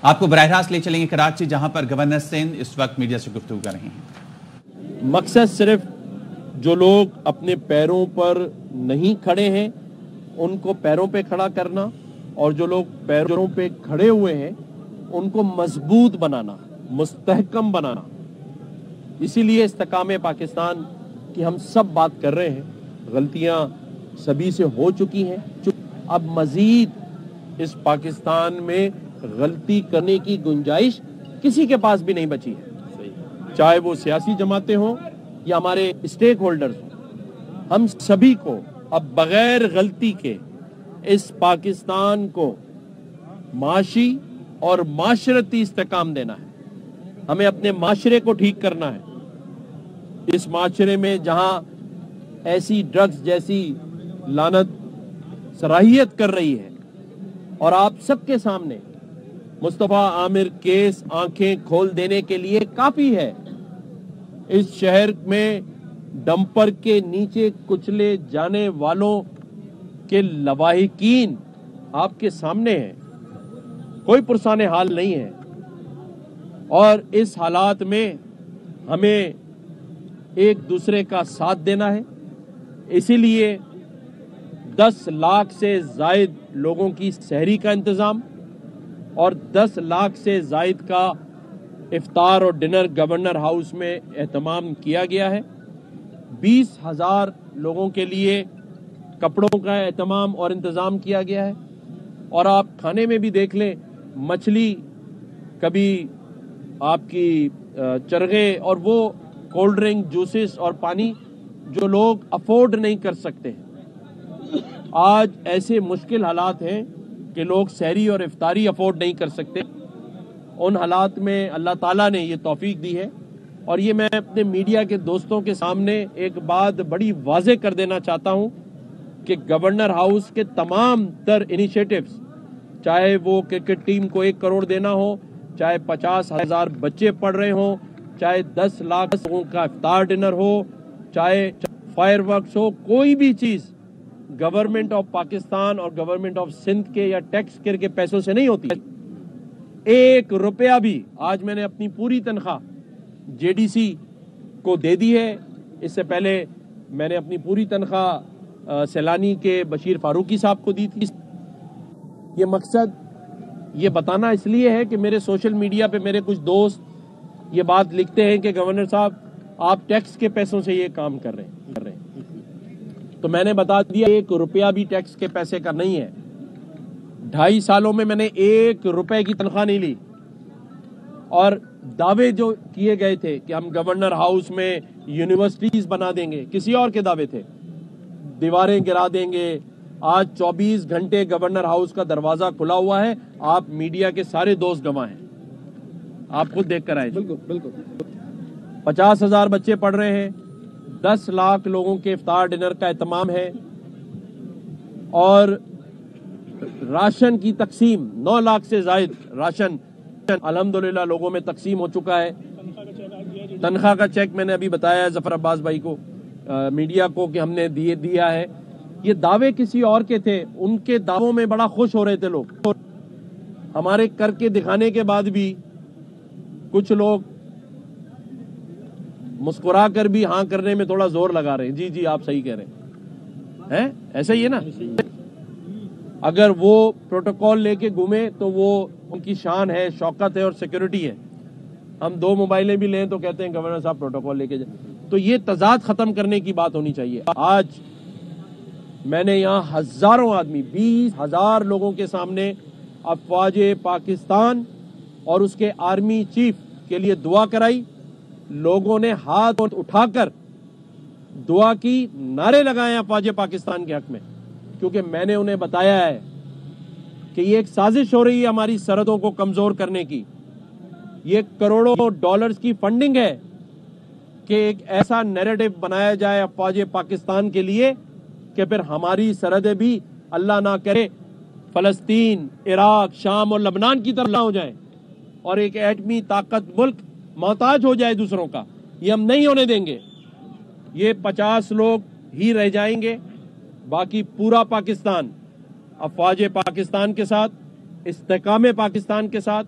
آپ کو براہ راست لے چلیں گے کراچی، جہاں پر گورنر سندھ اس وقت میڈیا سے گفتگو کر رہے ہیں۔ مقصد صرف جو لوگ اپنے پیروں پر نہیں کھڑے ہیں ان کو پیروں پہ کھڑا کرنا، اور جو لوگ پیروں پہ کھڑے ہوئے ہیں ان کو مضبوط بنانا، مستحکم بنانا۔ اسی لیے استحکام پاکستان کی ہم سب بات کر رہے ہیں۔ غلطیاں سبھی سے ہو چکی ہیں، اب مزید اس پاکستان میں غلطی کرنے کی گنجائش کسی کے پاس بھی نہیں بچی ہے، چاہے وہ سیاسی جماعتیں ہوں یا ہمارے اسٹیک ہولڈرز ہوں۔ ہم سبھی کو اب بغیر غلطی کے اس پاکستان کو معاشی اور معاشرتی استحکام دینا ہے۔ ہمیں اپنے معاشرے کو ٹھیک کرنا ہے۔ اس معاشرے میں جہاں ایسی ڈرگز جیسی لعنت صلاحیت کر رہی ہے، اور آپ سب کے سامنے مصطفیٰ عامر کیس آنکھیں کھول دینے کے لیے کافی ہے۔ اس شہر میں ڈمپر کے نیچے کچلے جانے والوں کے لواحقین آپ کے سامنے ہیں، کوئی پرسان حال نہیں ہے، اور اس حالات میں ہمیں ایک دوسرے کا ساتھ دینا ہے۔ اسی لیے 10 لاکھ سے زائد لوگوں کی سحری کا انتظام اور 10 لاکھ سے زائد کا افطار اور ڈنر گورنر ہاؤس میں اہتمام کیا گیا ہے۔ 20,000 لوگوں کے لیے کپڑوں کا اہتمام اور انتظام کیا گیا ہے۔ اور آپ کھانے میں بھی دیکھ لیں، مچھلی، کبھی آپ کی چرغے، اور وہ کولڈ ڈرنک، جوسز اور پانی جو لوگ افورڈ نہیں کر سکتے۔ آج ایسے مشکل حالات ہیں کہ لوگ سحری اور افطاری افورڈ نہیں کر سکتے۔ ان حالات میں اللہ تعالیٰ نے یہ توفیق دی ہے، اور یہ میں اپنے میڈیا کے دوستوں کے سامنے ایک بات بڑی واضح کر دینا چاہتا ہوں کہ گورنر ہاؤس کے تمام تر انیشیٹوز، چاہے وہ کرکٹ ٹیم کو 1 کروڑ دینا ہو، چاہے 50,000 بچے پڑھ رہے ہوں، چاہے 10 لاکھ لوگوں کا افطار ڈنر ہو، چاہے فائر ورکس ہو، کوئی بھی چیز گورنمنٹ آف پاکستان اور گورنمنٹ آف سندھ کے یا ٹیکس کر کے پیسوں سے نہیں ہوتی۔ 1 روپیہ بھی آج میں نے اپنی پوری تنخواہ جے ڈی سی کو دے دی ہے۔ اس سے پہلے میں نے اپنی پوری تنخواہ سیلانی کے بشیر فاروقی صاحب کو دی تھی۔ یہ مقصد یہ بتانا اس لیے ہے کہ میرے سوشل میڈیا پہ میرے کچھ دوست یہ بات لکھتے ہیں کہ گورنر صاحب آپ ٹیکس کے پیسوں سے یہ کام کر رہے ہیں۔ تو میں نے بتا دیا 1 روپیہ بھی ٹیکس کے پیسے کا نہیں ہے۔ 2.5 سالوں میں نے 1 روپے کی تنخواہ نہیں لی، اور دعوے جو کیے گئے تھے کہ ہم گورنر ہاؤس میں یونیورسٹیز بنا دیں گے، کسی اور کے دعوے تھے، دیواریں گرا دیں گے۔ آج 24 گھنٹے گورنر ہاؤس کا دروازہ کھلا ہوا ہے، آپ میڈیا کے سارے دوست گواہ ہیں، آپ خود دیکھ کر آئے۔ بالکل 50,000 بچے پڑھ رہے ہیں، 10 لاکھ لوگوں کے افطار ڈنر کا اہتمام ہے، اور راشن کی تقسیم 9 لاکھ سے زائد راشن الحمدللہ لوگوں میں تقسیم ہو چکا ہے۔ تنخواہ کا چیک میں نے ابھی بتایا ہے ظفر عباس بھائی کو، میڈیا کو، کہ ہم نے دیا ہے۔ یہ دعوے کسی اور کے تھے، ان کے دعووں میں بڑا خوش ہو رہے تھے لوگ، ہمارے کر کے دکھانے کے بعد بھی کچھ لوگ مسکرا کر بھی ہاں کرنے میں تھوڑا زور لگا رہے ہیں۔ جی آپ صحیح کہہ رہے ہیں، ایسا ہی ہے نا۔ اگر وہ پروٹوکول لے کے گھومے تو وہ ان کی شان ہے، شوکت ہے اور سیکیورٹی ہے۔ ہم 2 موبائلیں بھی لیں تو کہتے ہیں گورنر صاحب پروٹوکول لے کے جائیں۔ تو یہ تضاد ختم کرنے کی بات ہونی چاہیے۔ آج میں نے یہاں ہزاروں آدمی، 20,000 لوگوں کے سامنے افواج پاکستان اور اس کے آرمی چیف کے لیے دعا کرائی۔ لوگوں نے ہاتھ اٹھا کر دعا کی، نعرے لگائے افواج پاکستان کے حق میں، کیونکہ میں نے انہیں بتایا ہے کہ یہ ایک سازش ہو رہی ہے ہماری سرحدوں کو کمزور کرنے کی۔ یہ کروڑوں ڈالرز کی فنڈنگ ہے کہ ایک ایسا نیریٹو بنایا جائے افواج پاکستان کے لیے کہ پھر ہماری سرحدیں بھی اللہ نہ کرے فلسطین، عراق، شام اور لبنان کی طرف نہ ہو جائیں، اور ایک ایٹمی طاقت ملک محتاج ہو جائے دوسروں کا۔ یہ ہم نہیں ہونے دیں گے۔ یہ 50 لوگ ہی رہ جائیں گے، باقی پورا پاکستان افواج پاکستان کے ساتھ، استحکام پاکستان کے ساتھ،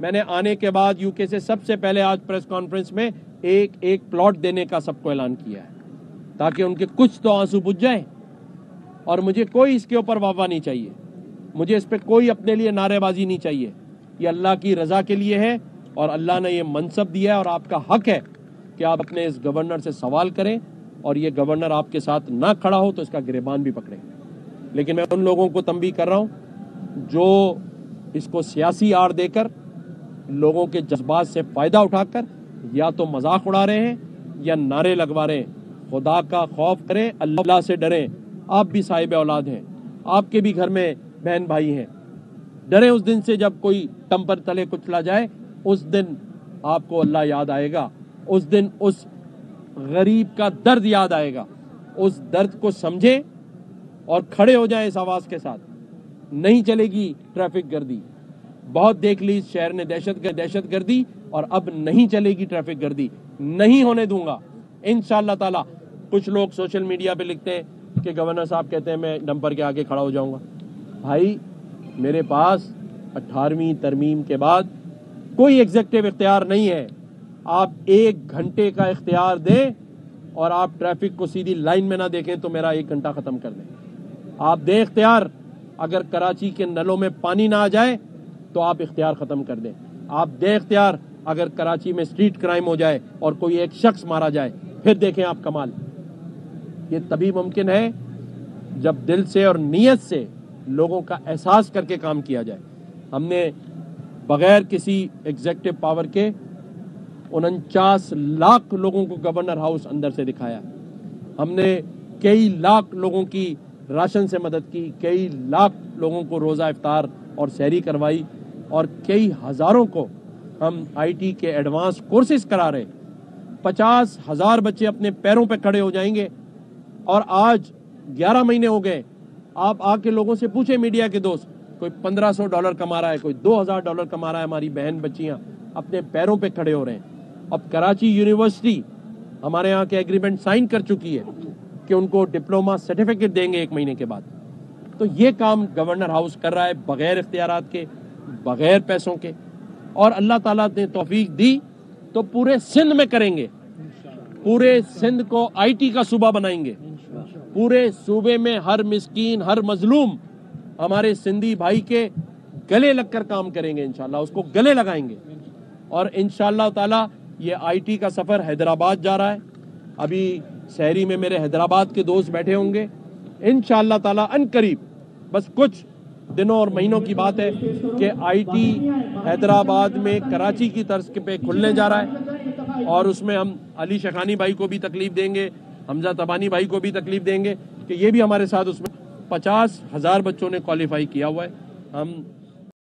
میں نے آنے کے بعد UK سے سب سے پہلے آج پریس کانفرنس میں ایک پلاٹ دینے کا سب کو اعلان کیا ہے تاکہ ان کے کچھ تو آنسو بجھ جائیں. اور مجھے کوئی اس کے اوپر واہ نہیں چاہیے, مجھے اس پہ کوئی اپنے لیے نعرے بازی نہیں چاہیے. یہ اللہ کی رضا کے لیے ہے اور اللہ نے یہ منصب دیا ہے اور آپ کا حق ہے کہ آپ اپنے اس گورنر سے سوال کریں, اور یہ گورنر آپ کے ساتھ نہ کھڑا ہو تو اس کا گریبان بھی پکڑیں. لیکن میں ان لوگوں کو تنبیہ کر رہا ہوں جو اس کو سیاسی آڑ دے کر لوگوں کے جذبات سے فائدہ اٹھا کر یا تو مذاق اڑا رہے ہیں یا نعرے لگوا رہے ہیں. خدا کا خوف کریں, اللہ سے ڈریں. آپ بھی صاحب اولاد ہیں, آپ کے بھی گھر میں بہن بھائی ہیں. ڈریں اس دن سے جب کوئی ٹمپر تلے کچلا جائے. اس دن آپ کو اللہ یاد آئے گا, اس دن اس غریب کا درد یاد آئے گا. اس درد کو سمجھیں اور کھڑے ہو جائیں اس آواز کے ساتھ. نہیں چلے گی ٹریفک گردی. بہت دیکھ لی اس شہر نے دہشت گردی, اور اب نہیں چلے گی ٹریفک گردی. نہیں ہونے دوں گا انشاءاللہ تعالی. کچھ لوگ سوشل میڈیا پہ لکھتے ہیں کہ گورنر صاحب کہتے ہیں میں ڈمپر کے آگے کھڑا ہو جاؤں گا. بھائی میرے پاس 18ویں ترمیم کے بعد کوئی ایگزیکٹو اختیار نہیں ہے. آپ 1 گھنٹے کا اختیار دیں اور آپ ٹریفک کو سیدھی لائن میں نہ دیکھیں تو میرا 1 گھنٹہ ختم کر دیں. آپ دیں اختیار, اگر کراچی کے نلوں میں پانی نہ آ جائے تو آپ اختیار ختم کر دیں. آپ دیں اختیار, اگر کراچی میں اسٹریٹ کرائم ہو جائے اور کوئی ایک شخص مارا جائے, پھر دیکھیں آپ کمال. یہ تبھی ممکن ہے جب دل سے اور نیت سے لوگوں کا احساس کر کے کام کیا جائے. ہم نے بغیر کسی ایگزیکٹو پاور کے 49 لاکھ لوگوں کو گورنر ہاؤس اندر سے دکھایا. ہم نے کئی لاکھ لوگوں کی راشن سے مدد کی, کئی لاکھ لوگوں کو روزہ افطار اور سحری کروائی, اور کئی ہزاروں کو ہم IT کے ایڈوانس کورسز کرا رہے. 50,000 بچے اپنے پیروں پہ کھڑے ہو جائیں گے. اور آج 11 مہینے ہو گئے. آپ آ کے لوگوں سے پوچھیں, میڈیا کے دوست, کوئی $1,500 کما رہا ہے, کوئی $2,000 کما رہا ہے. ہماری بہن بچیاں اپنے پیروں پہ کھڑے ہو رہے ہیں. اب کراچی یونیورسٹی ہمارے یہاں کے ایگریمنٹ سائن کر چکی ہے کہ ان کو ڈپلوما سرٹیفکیٹ دیں گے 1 مہینے کے بعد. تو یہ کام گورنر ہاؤس کر رہا ہے بغیر اختیارات کے, بغیر پیسوں کے. اور اللہ تعالیٰ نے توفیق دی تو پورے سندھ میں کریں گے. پورے سندھ کو IT کا صوبہ بنائیں گے. پورے صوبے میں ہر مسکین, ہر مظلوم ہمارے سندھی بھائی کے گلے لگ کر کام کریں گے. انشاءاللہ اس کو گلے لگائیں گے. اور انشاءاللہ تعالیٰ یہ IT کا سفر حیدرآباد جا رہا ہے. ابھی سحری میں میرے حیدرآباد کے دوست بیٹھے ہوں گے. انشاءاللہ تعالیٰ ان قریب, بس کچھ دنوں اور مہینوں کی بات ہے کہ IT حیدرآباد میں کراچی کی طرز پہ کھلنے جا رہا ہے. اور اس میں ہم علی شیخانی بھائی کو بھی تکلیف دیں گے, حمزہ تبانی بھائی کو بھی تکلیف دیں گے کہ یہ بھی ہمارے ساتھ اس میں 50,000 بچوں نے کوالیفائی کیا ہوا ہے. ہم